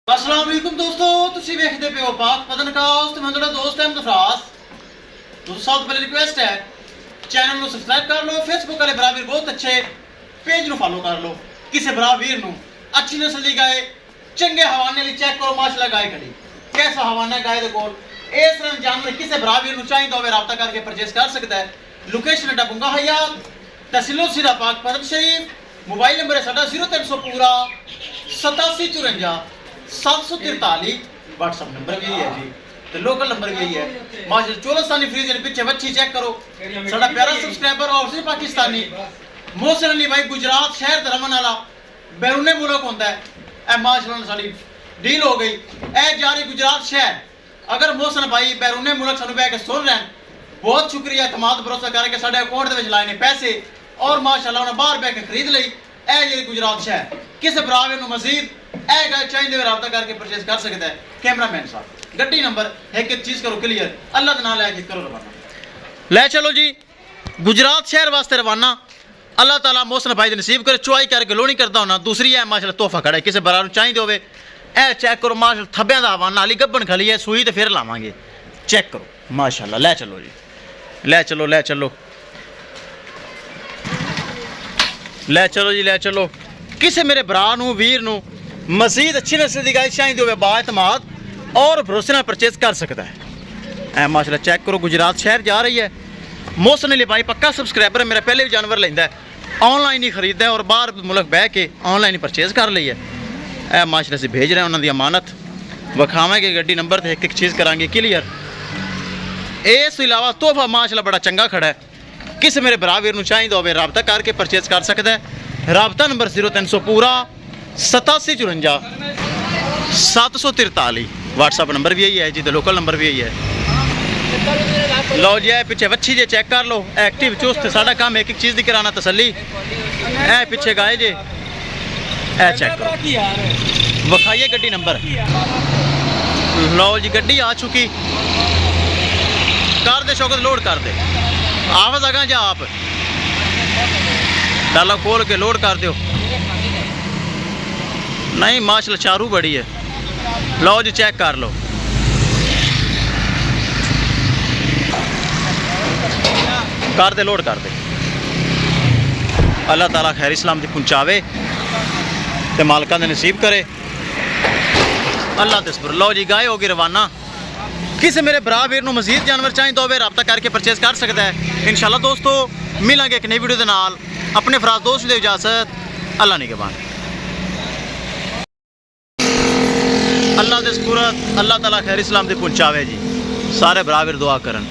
अस्सलाम वालेकुम दोस्तों, तुसी वेखदे पे हो पाक पतनकास्ट। मैं थोड़ा दोस्त है मुजफ्फराज। दोस्तों सब पहले रिक्वेस्ट है चैनल ਨੂੰ सब्सक्राइब कर लो, फेसबुक वाले भरा वीर बहुत अच्छे पेज ਨੂੰ फॉलो कर लो। किसी भरा वीर ਨੂੰ अच्छी नस्ल दी गाय चंगे हवाने ਲਈ चेक करो माशाल्लाह गाय खड़ी कैसा हवाना है गाय दे कोल इस तरह जानवर किसी भरा वीर ਨੂੰ चाहिदा होवे राब्ता करके परचेस कर सकता है। लोकेशन है बुंगा हयात तहसील सिरा पाक पदम शरीफ। मोबाइल नंबर है साडा 0300 पूरा 8754 743। व्हाट्सअप नंबर भी है जी, तो लोकल नंबर भी है माशा चोलस्तानी फ्रीज पीछे बच्ची चेक करो। साडा प्यारा सब्सक्राइबर और से पाकिस्तानी मोहसिन अली भाई गुजरात शहर रमन वाला बैरूने मुल्क होता है। ए माशाल्लाह साडी डील हो गई ए जा रही गुजरात शहर। अगर मोहसिन भाई बैरूने मुल्क सानू बह के सुन रहे हैं बहुत शुक्रिया तमाम भरोसा करके साडे अकाउंट दे विच लाए ने पैसे और माशाल्लाह उन्हें बाहर बह के खरीद लई। ए जी गुजरात शहर किसी भरावे नू मजीद ए गाय चाहिए राब्ता करके परचेज कर सकता है। कैमरामैन साहब गड्डी नंबर एक एक चीज़ करो क्लियर, अल्लाह का नाम लैके करो रवाना। ले चलो जी गुजरात शहर वास्ते रवाना। अल्लाह ताला मोहसिन भाई नसीब करे चुआई करके लोनी करता होना। दूसरी है माशाल्लाह तोहफा खड़ा है किसी बरा चाहिए होवे ए चेक करो माशाल्लाह थब्बियां दा हवाना अली गब्बन खली है सूई तो फिर लावांगे चेक करो माशाल्लाह। ले चलो जी ले चलो ले चलो ले चलो जी ले चलो। किसी मेरे भरा नू वीर नू मजीद अच्छी नस्ल की गाय चाहिए होवे बाएतमाद और भरोसे नाल परचेज कर सकता है। ए माशाल्लाह चेक करो गुजरात शहर जा रही है। मोहसिन अली भाई पक्का सब्सक्राइबर है मेरा, पहले भी जानवर लेंदा है ऑनलाइन ही खरीदता है और बाहर मुल्क बह के ऑनलाइन ही परचेज कर ली है। ए माशाल्लाह से भेज रहे हैं उन्होंने अमानत विखावेंगे गड्डी नंबर तो एक एक चीज़ करांगे क्लियर। इस अलावा तोहफा माशाल्लाह बड़ा चंगा खड़ा है। किसी मेरे भरा वीर नू चाहिए होवे राब्ता करके परचेज कर सकता है। राब्ता नंबर 0300 पूरा 8754 743। व्हाट्सअप नंबर भी यही है जी, तो लोकल नंबर भी यही है। लो जी ए पिछे वच्छी जे चेक कर लो एक्टिव चुस्त साडा काम एक एक चीज़ की कराना तसली। ए पिछे गाय जे ए चेक करो विखाइए गड्डी नंबर। लो जी गड्डी आ चुकी कर दे शौकत लोड कर दे आवाज आगा जा आप डाला खोल के लोड कर दो। नहीं माशाल्लाह चारू बड़ी है। लो जी चेक कर लो कर दे लोड कर दे। अल्लाह ताला खैर इस्लाम दी पहुँचावे ते मालका दे नसीब करे अल्लाह तस्बर। लो जी गाय होगी रवाना। किसी मेरे भरा वीर नू मजीद जानवर चाहिए तो राब्ता करके परचेज कर सकता है। इंशाल्लाह दोस्तों मिलांगे एक नई वीडियो के नाल। अपने फराज दोस्त दे इजाजत अल्लाह निगहबान। अल्लाह दे सपुरत अल्लाह ताला खैर इस्लाम दी पहुँचावे जी। सारे भरा वीर दुआ करन।